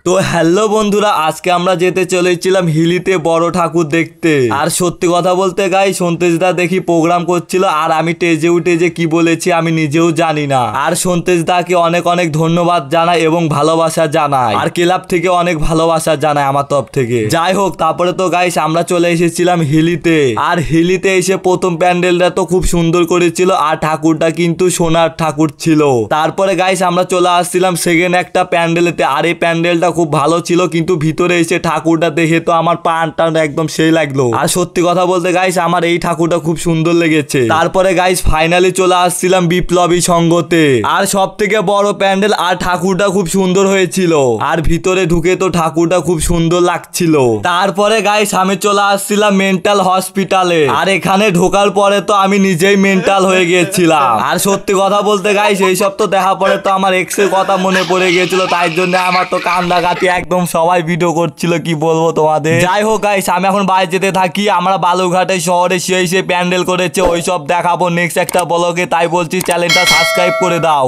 তো হ্যালো বন্ধুরা, আজকে আমরা যেতে চলেছিলাম হিলিতে বড় ঠাকুর দেখতে। আর সত্যি কথা বলতে গাই সন্তেশদা দেখি প্রোগ্রাম করছিল, আর আমি স্টেজে উঠে যে কি বলেছি আমি নিজেও জানি না। আর সন্তেশদাকে অনেক অনেক ধন্যবাদ জানাই এবং ভালোবাসা জানাই, আর ক্লাব থেকে অনেক ভালোবাসা জানাই আমার তরফ থেকে। যাই হোক, তারপরে তো গাইস আমরা চলে এসেছিলাম হিলিতে। আর হিলিতে এসে প্রথম প্যান্ডেলটা তো খুব সুন্দর করেছিল, আর ঠাকুরটা কিন্তু সোনার ঠাকুর ছিল। তারপরে গাইস আমরা চলে আসছিলাম সেকেন্ড একটা প্যান্ডেলেতে, আর এই প্যান্ডেলটা খুব ভালো ছিল, কিন্তু ভিতরে এসে ঠাকুরটা দেখে তো আমার প্রাণটা একদম সেই লাগলো। আর সত্যি কথা বলতে গাইস আমার এই ঠাকুরটা খুব সুন্দর লেগেছে। তারপরে গাইস ফাইনালি চলে আসছিলাম বিপ্লবী সংঘতে, আর সব থেকে বড় প্যান্ডেল, আর ঠাকুরটা খুব সুন্দর হয়েছিল, আর ভিতরে ঢুকে তো ঠাকুরটা খুব সুন্দর লাগছিল। তারপরে গাইস আমি চলে আসছিলাম মেন্টাল হসপিটালে, আর এখানে ঢোকার পরে তো আমি নিজেই মেন্টাল হয়ে গিয়েছিলাম। আর সত্যি কথা বলতে গাইস এইসব তো দেখা পরে তো আমার এক্স এর কথা মনে পড়ে গিয়েছিল, তাই জন্য আমার তো কান্দাকাটি একদম সবাই ভিডিও করছিল, কি বলবো তোমাদের। যাই হোক গাইস আমি এখন বাইরে যেতে থাকি। আমরা বালুরঘাটের শহরে সেই প্যান্ডেল করেছে ওইসব দেখাবো নেক্সট একটা ব্লগে, তাই বলছি চ্যানেলটা সাবস্ক্রাইব করে দাও।